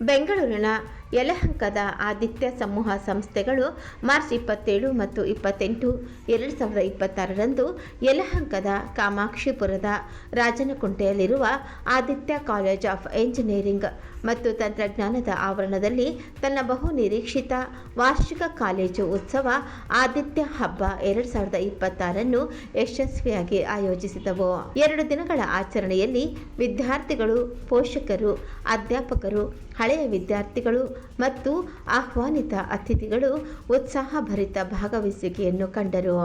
ಬೆಂಗಳೂರಿನ ಯಲಹಂಕದ ಆದಿತ್ಯ ಸಮೂಹ ಸಂಸ್ಥೆಗಳು ಮಾರ್ಚ್ 27 ಮತ್ತು 28, 2026ರಂದು ಯಲಹಂಕದ ಕಾಮಾಕ್ಷಿಪುರದ ರಾಜನಕುಂಟೆಯಲ್ಲಿರುವ ಆದಿತ್ಯ ಕಾಲೇಜ್ ಆಫ್ ಎಂಜಿನಿಯರಿಂಗ್ ಮತ್ತು ತಂತ್ರಜ್ಞಾನದ ಆವರಣದಲ್ಲಿ ತನ್ನ ಬಹು ನಿರೀಕ್ಷಿತ ವಾರ್ಷಿಕ ಕಾಲೇಜು ಉತ್ಸವ ಆದಿತ್ಯ ಹಬ್ಬ 2026ನ್ನು ಯಶಸ್ವಿಯಾಗಿ ಆಯೋಜಿಸಿದವು. 2 ದಿನಗಳ ಆಚರಣೆಯಲ್ಲಿ ವಿದ್ಯಾರ್ಥಿಗಳು, ಪೋಷಕರು, ಅಧ್ಯಾಪಕರು, ಹಳೆಯ ವಿದ್ಯಾರ್ಥಿಗಳು ಮತ್ತು ಆಹ್ವಾನಿತ ಅತಿಥಿಗಳು ಉತ್ಸಾಹಭರಿತ ಭಾಗವಹಿಸುವಿಕೆಯನ್ನು ಕಂಡರು.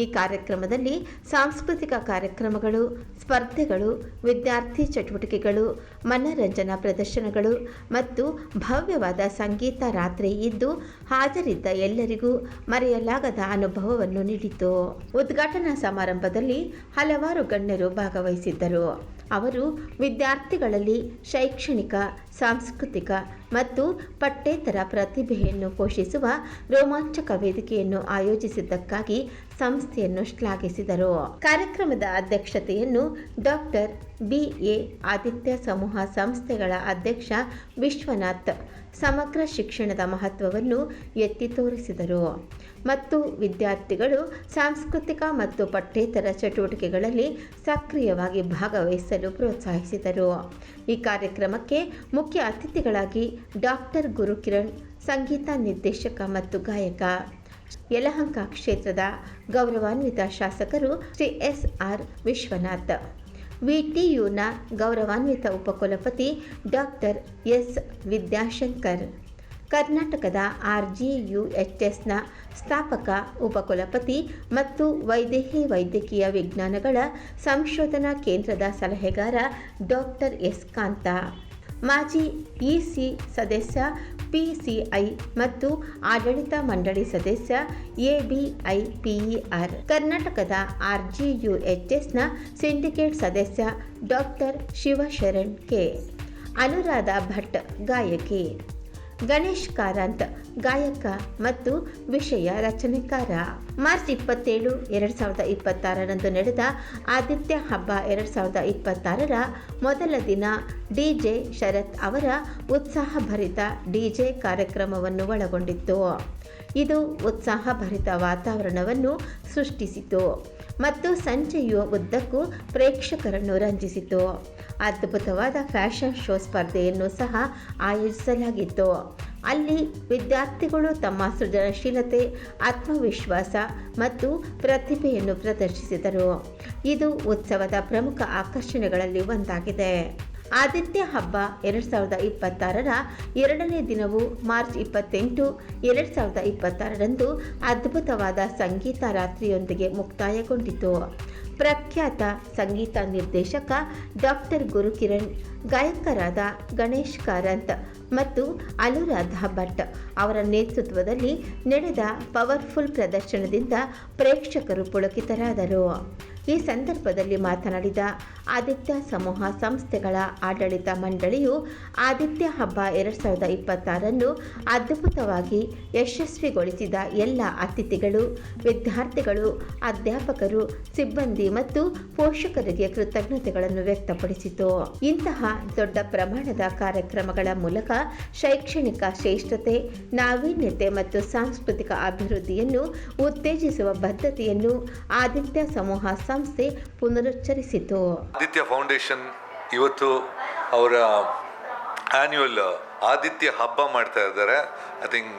ಈ ಕಾರ್ಯಕ್ರಮದಲ್ಲಿ ಸಾಂಸ್ಕೃತಿಕ ಕಾರ್ಯಕ್ರಮಗಳು, ಸ್ಪರ್ಧೆಗಳು, ವಿದ್ಯಾರ್ಥಿ ಚಟುವಟಿಕೆಗಳು, ಮನರಂಜನಾ ಪ್ರದರ್ಶನಗಳು ಮತ್ತು ಭವ್ಯವಾದ ಸಂಗೀತ ರಾತ್ರಿ ಇದ್ದು ಹಾಜರಿದ್ದ ಎಲ್ಲರಿಗೂ ಮರೆಯಲಾಗದ ಅನುಭವವನ್ನು ನೀಡಿತು. ಉದ್ಘಾಟನಾ ಸಮಾರಂಭದಲ್ಲಿ ಹಲವಾರು ಗಣ್ಯರು ಭಾಗವಹಿಸಿದ್ದರು. ಅವರು ವಿದ್ಯಾರ್ಥಿಗಳಲ್ಲಿ ಶೈಕ್ಷಣಿಕ, ಸಾಂಸ್ಕೃತಿಕ ಮತ್ತು ಪಠ್ಯೇತರ ಪ್ರತಿಭೆಯನ್ನು ಪೋಷಿಸುವ ರೋಮಾಂಚಕ ವೇದಿಕೆಯನ್ನು ಆಯೋಜಿಸಿದ್ದಕ್ಕಾಗಿ ಸಂಸ್ಥೆಯನ್ನು ಶ್ಲಾಘಿಸಿದರು. ಕಾರ್ಯಕ್ರಮದ ಅಧ್ಯಕ್ಷತೆಯನ್ನು ಡಾಕ್ಟರ್ ಬಿ.ಎ. ಆದಿತ್ಯ ಸಮೂಹ ಸಂಸ್ಥೆಗಳ ಅಧ್ಯಕ್ಷ ವಿಶ್ವನಾಥ್ ಸಮಗ್ರ ಶಿಕ್ಷಣದ ಮಹತ್ವವನ್ನು ಎತ್ತಿ ತೋರಿಸಿದರು ಮತ್ತು ವಿದ್ಯಾರ್ಥಿಗಳು ಸಾಂಸ್ಕೃತಿಕ ಮತ್ತು ಪಠ್ಯೇತರ ಚಟುವಟಿಕೆಗಳಲ್ಲಿ ಸಕ್ರಿಯವಾಗಿ ಭಾಗವಹಿಸಲು ಪ್ರೋತ್ಸಾಹಿಸಿದರು. ಈ ಕಾರ್ಯಕ್ರಮಕ್ಕೆ ಮುಖ್ಯ ಅತಿಥಿಗಳಾಗಿ ಡಾಕ್ಟರ್ ಗುರುಕಿರಣ್, ಸಂಗೀತ ನಿರ್ದೇಶಕ ಮತ್ತು ಗಾಯಕ, ಯಲಹಂಕ ಕ್ಷೇತ್ರದ ಗೌರವಾನ್ವಿತ ಶಾಸಕರು ಶ್ರೀ ಎಸ್.ಆರ್. ವಿಶ್ವನಾಥ್, ವಿಟಿಯುನ ಗೌರವಾನ್ವಿತ ಉಪಕುಲಪತಿ ಡಾಕ್ಟರ್ ಎಸ್. ವಿದ್ಯಾಶಂಕರ್, ಕರ್ನಾಟಕದ ಆರ್ಜಿಯುಎಚ್ಎಸ್ನ ಸ್ಥಾಪಕ ಉಪಕುಲಪತಿ ಮತ್ತು ವೈದೇಹಿ ವೈದ್ಯಕೀಯ ವಿಜ್ಞಾನಗಳ ಸಂಶೋಧನಾ ಕೇಂದ್ರದ ಸಲಹೆಗಾರ ಡಾಕ್ಟರ್ ಎಸ್. ಕಾಂತ, ಮಾಜಿ ಇಸಿ ಸದಸ್ಯ ಪಿಸಿಐ ಮತ್ತು ಆಡಳಿತ ಮಂಡಳಿ ಸದಸ್ಯ ಎಬಿಐಪಿಇಆರ್, ಕರ್ನಾಟಕದ ಆರ್ಜಿಯುಎಚ್ಎಸ್ನ ಸಿಂಡಿಕೇಟ್ ಸದಸ್ಯ ಡಾಕ್ಟರ್ ಶಿವಶರಣ್ ಕೆ, ಅನುರಾಧ ಭಟ್ ಗಾಯಕಿ, ಗಣೇಶ್ ಕಾರಂತ್ ಗಾಯಕ ಮತ್ತು ವಿಷಯ ರಚನೆಕಾರ. ಮಾರ್ಚ್ 27, 2026ರಂದು ನಡೆದ ಆದಿತ್ಯ ಹಬ್ಬ 2026ರ ಮೊದಲ ದಿನ ಡಿಜೆ ಶರತ್ ಅವರ ಉತ್ಸಾಹಭರಿತ ಡಿಜೆ ಕಾರ್ಯಕ್ರಮವನ್ನು ಒಳಗೊಂಡಿತ್ತು. ಇದು ಉತ್ಸಾಹಭರಿತ ವಾತಾವರಣವನ್ನು ಸೃಷ್ಟಿಸಿತು ಮತ್ತು ಸಂಜೆಯ ಉದ್ದಕ್ಕೂ ಪ್ರೇಕ್ಷಕರನ್ನು ರಂಜಿಸಿತು. ಅದ್ಭುತವಾದ ಫ್ಯಾಷನ್ ಶೋ ಸ್ಪರ್ಧೆಯನ್ನು ಸಹ ಆಯೋಜಿಸಲಾಗಿತ್ತು. ಅಲ್ಲಿ ವಿದ್ಯಾರ್ಥಿಗಳು ತಮ್ಮ ಸೃಜನಶೀಲತೆ, ಆತ್ಮವಿಶ್ವಾಸ ಮತ್ತು ಪ್ರತಿಭೆಯನ್ನು ಪ್ರದರ್ಶಿಸಿದರು. ಇದು ಉತ್ಸವದ ಪ್ರಮುಖ ಆಕರ್ಷಣೆಗಳಲ್ಲಿ ಒಂದಾಗಿದೆ. ಆದಿತ್ಯ ಹಬ್ಬ 2026ರ 2ನೇ ದಿನವು ಮಾರ್ಚ್ 28, 2026ರಂದು ಅದ್ಭುತವಾದ ಸಂಗೀತ ರಾತ್ರಿಯೊಂದಿಗೆ ಮುಕ್ತಾಯಗೊಂಡಿತು. ಪ್ರಖ್ಯಾತ ಸಂಗೀತ ನಿರ್ದೇಶಕ ಡಾಕ್ಟರ್ ಗುರುಕಿರಣ್, ಗಾಯಕರಾದ ಗಣೇಶ್ ಕಾರಂತ್ ಮತ್ತು ಅನುರಾಧ ಭಟ್ ಅವರ ನೇತೃತ್ವದಲ್ಲಿ ನಡೆದ ಪವರ್ಫುಲ್ ಪ್ರದರ್ಶನದಿಂದ ಪ್ರೇಕ್ಷಕರು ಪುಳಕಿತರಾದರು. ಈ ಸಂದರ್ಭದಲ್ಲಿ ಮಾತನಾಡಿದ ಆದಿತ್ಯ ಸಮೂಹ ಸಂಸ್ಥೆಗಳ ಆಡಳಿತ ಮಂಡಳಿಯು ಆದಿತ್ಯ ಹಬ್ಬ 2026ನ್ನು ಅದ್ಭುತವಾಗಿ ಯಶಸ್ವಿಗೊಳಿಸಿದ ಎಲ್ಲ ಅತಿಥಿಗಳು, ವಿದ್ಯಾರ್ಥಿಗಳು, ಅಧ್ಯಾಪಕರು, ಸಿಬ್ಬಂದಿ ಮತ್ತು ಪೋಷಕರಿಗೆ ಕೃತಜ್ಞತೆಗಳನ್ನು ವ್ಯಕ್ತಪಡಿಸಿತು. ಇಂತಹ ದೊಡ್ಡ ಪ್ರಮಾಣದ ಕಾರ್ಯಕ್ರಮಗಳ ಮೂಲಕ ಶೈಕ್ಷಣಿಕ ಶ್ರೇಷ್ಠತೆ, ನಾವೀನ್ಯತೆ ಮತ್ತು ಸಾಂಸ್ಕೃತಿಕ ಅಭಿವೃದ್ಧಿಯನ್ನು ಉತ್ತೇಜಿಸುವ ಬದ್ಧತೆಯನ್ನು ಆದಿತ್ಯ ಸಮೂಹ ಸಂಸ್ಥೆ ಪುನರುಚ್ಚರಿಸಿತು. ಆದಿತ್ಯ ಫೌಂಡೇಶನ್ ಇವತ್ತು ಅವರ ಆ್ಯನ್ಯುವಲ್ ಆದಿತ್ಯ ಹಬ್ಬ ಮಾಡ್ತಾ ಇದ್ದಾರೆ. ಐ ಥಿಂಕ್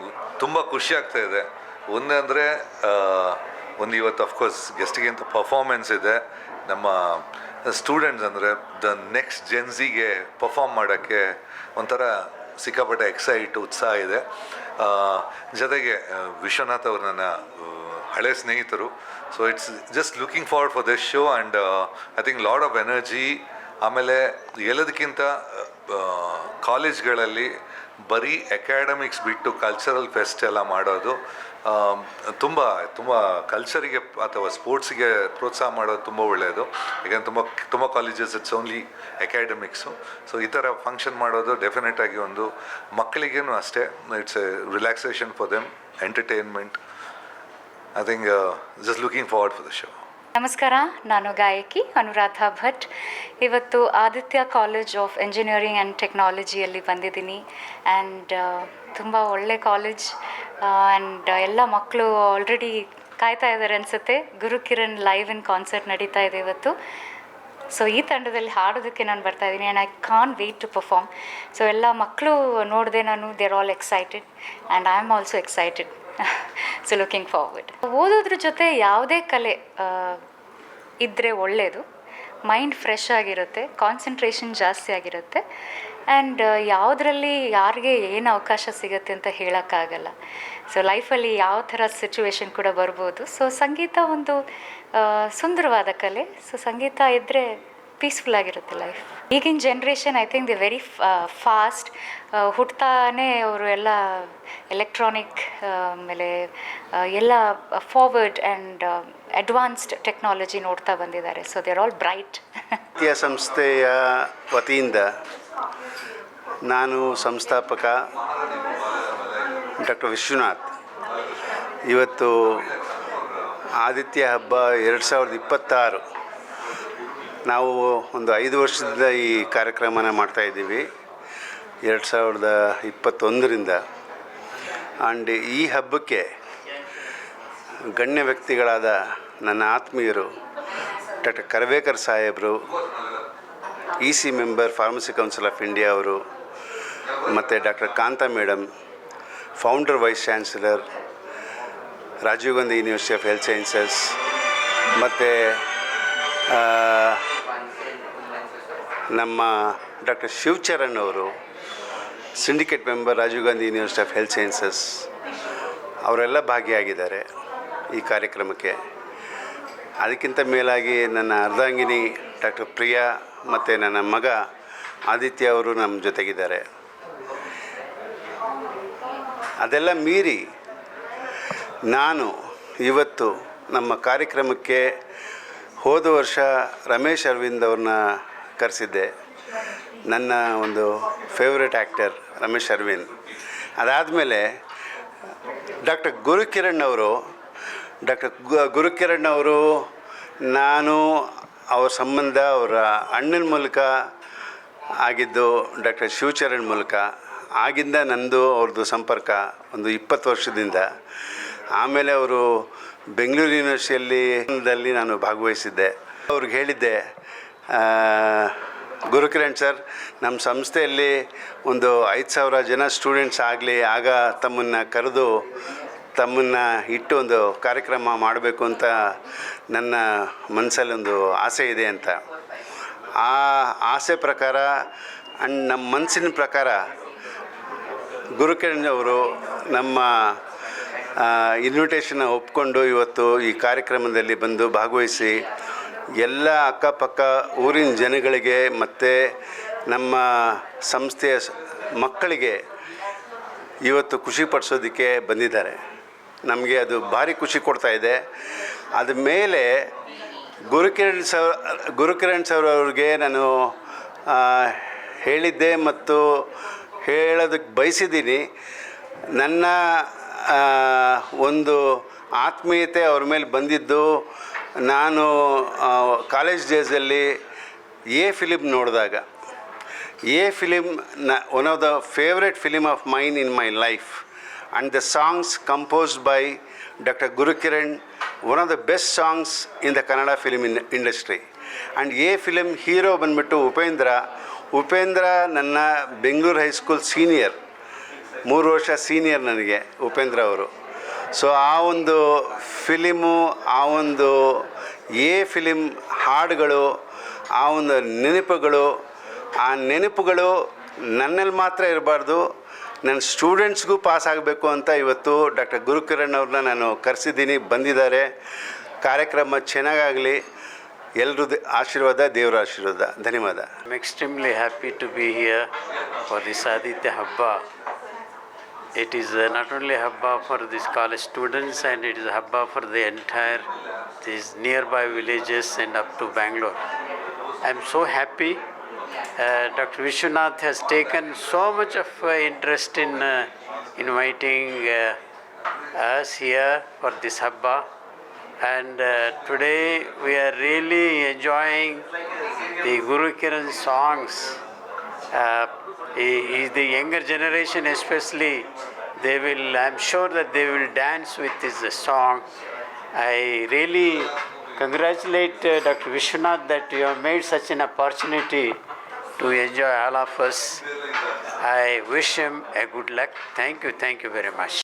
ತುಂಬ ಖುಷಿ ಆಗ್ತಾ ಇದೆ. ಒಂದಂದರೆ ಒಂದು ಇವತ್ತು ಅಫ್ಕೋರ್ಸ್ ಗೆಸ್ಟಿಗಿಂತ ಪರ್ಫಾರ್ಮೆನ್ಸ್ ಇದೆ. ನಮ್ಮ ಸ್ಟೂಡೆಂಟ್ಸ್ ಅಂದರೆ ದ ನೆಕ್ಸ್ಟ್ ಜೆನ್ಸಿಗೆ ಪರ್ಫಾರ್ಮ್ ಮಾಡೋಕ್ಕೆ ಒಂಥರ ಸಿಕ್ಕಾಪಟ್ಟೆ ಉತ್ಸಾಹ ಇದೆ. ಜೊತೆಗೆ ವಿಶ್ವನಾಥ್ ಅವರು ನನ್ನ ಹಳೆ ಸ್ನೇಹಿತರು. So it's just looking forward for this show and I think lot of energy. ಆಮೇಲೆ ಎಲ್ಲದಕ್ಕಿಂತ ಕಾಲೇಜ್ಗಳಲ್ಲಿ ಬರೀ ಅಕಾಡೆಮಿಕ್ಸ್ ಬಿಟ್ಟು ಕಲ್ಚರಲ್ ಫೆಸ್ಟ್ ಎಲ್ಲ ಮಾಡೋದು, ತುಂಬ ತುಂಬ ಕಲ್ಚರಿಗೆ ಅಥವಾ ಸ್ಪೋರ್ಟ್ಸಿಗೆ ಪ್ರೋತ್ಸಾಹ ಮಾಡೋದು ತುಂಬ ಒಳ್ಳೆಯದು. ಯಾಕಂದ್ರೆ ತುಂಬ colleges it's only academics. So ಈ ಥರ ಫಂಕ್ಷನ್ ಮಾಡೋದು ಡೆಫಿನೆಟಾಗಿ ಒಂದು ಮಕ್ಕಳಿಗೇನು ಅಷ್ಟೇ, it's A relaxation for them, entertainment. I think just looking forward for the show. ನಮಸ್ಕಾರ, ನಾನು ಗಾಯಕಿ ಅನುರಾಧ ಭಟ್. ಇವತ್ತು Aditya college of engineering and ಟೆಕ್ನಾಲಜಿಯಲ್ಲಿ ಬಂದಿದ್ದೀನಿ. ಆ್ಯಂಡ್ ತುಂಬ ಒಳ್ಳೆ ಕಾಲೇಜ್. ಆ್ಯಂಡ್ ಎಲ್ಲ ಮಕ್ಕಳು ಆಲ್ರೆಡಿ ಕಾಯ್ತಾ ಇದ್ದಾರೆ ಅನಿಸುತ್ತೆ. ಗುರುಕಿರಣ್ ಲೈವ್ ಇನ್ ಕಾನ್ಸರ್ಟ್ ನಡೀತಾ ಇದೆ ಇವತ್ತು. ಸೊ ಈ ತಂಡದಲ್ಲಿ ಹಾಡೋದಕ್ಕೆ ನಾನು ಬರ್ತಾ ಇದ್ದೀನಿ. And I can't wait to perform. So ಎಲ್ಲ ಮಕ್ಕಳು ನೋಡಿದೆ ನಾನು, they are all excited and I am also excited. So looking forward. ಓದೋದ್ರ ಜೊತೆ ಯಾವುದೇ ಕಲೆ ಇದ್ದರೆ ಒಳ್ಳೆಯದು. ಮೈಂಡ್ ಫ್ರೆಶ್ ಆಗಿರುತ್ತೆ, ಕಾನ್ಸಂಟ್ರೇಷನ್ ಜಾಸ್ತಿ ಆಗಿರುತ್ತೆ. ಆ್ಯಂಡ್ ಯಾವುದರಲ್ಲಿ ಯಾರಿಗೆ ಏನು ಅವಕಾಶ ಸಿಗುತ್ತೆ ಅಂತ ಹೇಳೋಕ್ಕಾಗಲ್ಲ. ಸೊ ಲೈಫಲ್ಲಿ ಯಾವ ಥರ ಸಿಚುವೇಶನ್ ಕೂಡ ಬರ್ಬೋದು. ಸೊ ಸಂಗೀತ ಒಂದು ಸುಂದರವಾದ ಕಲೆ. ಸೊ ಸಂಗೀತ ಇದ್ದರೆ ಪೀಸ್ಫುಲ್ ಆಗಿರುತ್ತೆ ಲೈಫ್. ಈಗಿನ generation I think the very fast. ಹುಟ್ತಾನೆ ಅವರು ಎಲ್ಲ ಎಲೆಕ್ಟ್ರಾನಿಕ್ ಆಮೇಲೆ ಎಲ್ಲ ಫಾರ್ವರ್ಡ್ ಆ್ಯಂಡ್ ಅಡ್ವಾನ್ಸ್ಡ್ ಟೆಕ್ನಾಲಜಿ ನೋಡ್ತಾ ಬಂದಿದ್ದಾರೆ. So they are all bright. ಸಂಸ್ಥೆಯ ವತಿಯಿಂದ ನಾನು ಸಂಸ್ಥಾಪಕ ಡಾಕ್ಟರ್ ವಿಶ್ವನಾಥ್. ಇವತ್ತು ಆದಿತ್ಯ ಹಬ್ಬ 2026 ನಾವು ಒಂದು 5 ವರ್ಷದಿಂದ ಈ ಕಾರ್ಯಕ್ರಮನ ಮಾಡ್ತಾಯಿದ್ದೀವಿ, 2021ರಿಂದ. ಆ್ಯಂಡ್ ಈ ಹಬ್ಬಕ್ಕೆ ಗಣ್ಯ ವ್ಯಕ್ತಿಗಳಾದ ನನ್ನ ಆತ್ಮೀಯರು ಡಾಕ್ಟರ್ ಕರ್ವೇಕರ್ ಸಾಹೇಬರು, EC member pharmacy council of India ಅವರು, ಮತ್ತು doctor Kanta madam, founder vice chancellor Rajiv Gandhi university of health sciences, ಮತ್ತು ನಮ್ಮ ಡಾಕ್ಟರ್ ಶಿವಚರಣ್ ಅವರು, syndicate member Rajiv Gandhi university of health sciences, ಅವರೆಲ್ಲ ಭಾಗಿಯಾಗಿದ್ದಾರೆ ಈ ಕಾರ್ಯಕ್ರಮಕ್ಕೆ. ಅದಕ್ಕಿಂತ ಮೇಲಾಗಿ ನನ್ನ ಅರ್ಧಾಂಗಿನಿ ಡಾಕ್ಟರ್ ಪ್ರಿಯಾ ಮತ್ತು ನನ್ನ ಮಗ ಆದಿತ್ಯ ಅವರು ನಮ್ಮ ಜೊತೆಗಿದ್ದಾರೆ. ಅದೆಲ್ಲ ಮೀರಿ ನಾನು ಇವತ್ತು ನಮ್ಮ ಕಾರ್ಯಕ್ರಮಕ್ಕೆ ಹೋದ ವರ್ಷ ರಮೇಶ್ ಅರವಿಂದ್ ಅವ್ರನ್ನ ಕರೆಸಿದ್ದೆ, ನನ್ನ ಒಂದು ಫೇವ್ರೆಟ್ ಆ್ಯಕ್ಟರ್ ರಮೇಶ್ ಅರವಿಂದ್. ಅದಾದಮೇಲೆ ಡಾಕ್ಟರ್ ಗುರುಕಿರಣ್ ಅವರು ನಾನು ಅವ್ರ ಸಂಬಂಧ ಅವರ ಅಣ್ಣನ ಮೂಲಕ ಆಗಿದ್ದು ಡಾಕ್ಟರ್ ಶಿವಚರಣ್ ಮೂಲಕ. ಆಗಿಂದ ನಂದು ಅವ್ರದ್ದು ಸಂಪರ್ಕ ಒಂದು 20 ವರ್ಷದಿಂದ. ಆಮೇಲೆ ಅವರು ಬೆಂಗಳೂರು ಯೂನಿವರ್ಸಿಟಿಯಲ್ಲಿ ನಾನು ಭಾಗವಹಿಸಿದ್ದೆ. ಅವ್ರಿಗೆ ಹೇಳಿದ್ದೆ, ಗುರುಕಿರಣ್ ಸರ್, ನಮ್ಮ ಸಂಸ್ಥೆಯಲ್ಲಿ ಒಂದು 5,000 ಜನ ಸ್ಟೂಡೆಂಟ್ಸ್ ಆಗಲಿ, ಆಗ ತಮ್ಮನ್ನು ಕರೆದು ತಮ್ಮನ್ನು ಇಟ್ಟು ಒಂದು ಕಾರ್ಯಕ್ರಮ ಮಾಡಬೇಕು ಅಂತ ನನ್ನ ಮನಸ್ಸಲ್ಲಿ ಒಂದು ಆಸೆ ಇದೆ ಅಂತ. ಆ ಆಸೆ ಪ್ರಕಾರ ಆ್ಯಂಡ್ ನಮ್ಮ ಮನಸ್ಸಿನ ಪ್ರಕಾರ ಗುರುಕಿರಣ್ ಅವರು ನಮ್ಮ ಇನ್ವಿಟೇಷನ್ನ ಒಪ್ಕೊಂಡು ಇವತ್ತು ಈ ಕಾರ್ಯಕ್ರಮದಲ್ಲಿ ಬಂದು ಭಾಗವಹಿಸಿ ಎಲ್ಲ ಅಕ್ಕಪಕ್ಕ ಊರಿನ ಜನಗಳಿಗೆ ಮತ್ತು ನಮ್ಮ ಸಂಸ್ಥೆಯ ಮಕ್ಕಳಿಗೆ ಇವತ್ತು ಖುಷಿಪಡಿಸೋದಕ್ಕೆ ಬಂದಿದ್ದಾರೆ. ನಮಗೆ ಅದು ಭಾರಿ ಖುಷಿ ಕೊಡ್ತಾ ಇದೆ. ಅದ ಮೇಲೆ ಗುರುಕಿರಣ್ ಸರ್ ಅವ್ರಿಗೆ ನಾನು ಹೇಳಿದ್ದೆ ಮತ್ತು ಹೇಳೋದಕ್ಕೆ ಬಯಸಿದ್ದೀನಿ. ನನ್ನ ಒಂದು ಆತ್ಮೀಯತೆ ಅವ್ರ ಮೇಲೆ ಬಂದಿದ್ದು, ನಾನು ಕಾಲೇಜ್ ಡೇಸಲ್ಲಿ ಎ ಫಿಲಿಮ್ ನೋಡಿದಾಗ, A film one of the favourite film of main in my life. And the songs composed by Dr. Gurukiran, one of the best songs in the Kannada film industry. And a film hero ಬಂದ್ಬಿಟ್ಟು ಉಪೇಂದ್ರ ನನ್ನ Bengaluru high school senior, 3 ವರ್ಷ senior ನನಗೆ ಉಪೇಂದ್ರ ಅವರು. So ಆ ಒಂದು film, ಆ ಒಂದು A film ಹಾಡುಗಳು, ಆ ಒಂದು ನೆನಪುಗಳು ನನ್ನಲ್ಲಿ ಮಾತ್ರ ಇರಬಾರ್ದು, ನನ್ನ ಸ್ಟೂಡೆಂಟ್ಸ್ಗೂ ಪಾಸ್ ಆಗಬೇಕು ಅಂತ ಇವತ್ತು ಡಾಕ್ಟರ್ ಗುರುಕಿರಣ್ ಅವ್ರನ್ನ ನಾನು ಕರೆಸಿದ್ದೀನಿ, ಬಂದಿದ್ದಾರೆ. ಕಾರ್ಯಕ್ರಮ ಚೆನ್ನಾಗಾಗಲಿ. ಎಲ್ಲರೂ ಆಶೀರ್ವಾದ, ದೇವರ ಆಶೀರ್ವಾದ. ಧನ್ಯವಾದ. I'm extremely happy to be here for this Aditya Habba. It is not only a Habba for these college students, and it is a Habba for the entire these nearby villages and up to Bangalore. I'm so happy. Dr. Vishwanath has taken so much of interest in inviting us here for this Habba. And today we are really enjoying the Guru Kiran songs. The younger generation especially, they will, I'm sure that they will dance with this song. I really congratulate Dr. Vishwanath that you have made such an opportunity to enjoy all of us. I wish him a good luck. Thank you very much.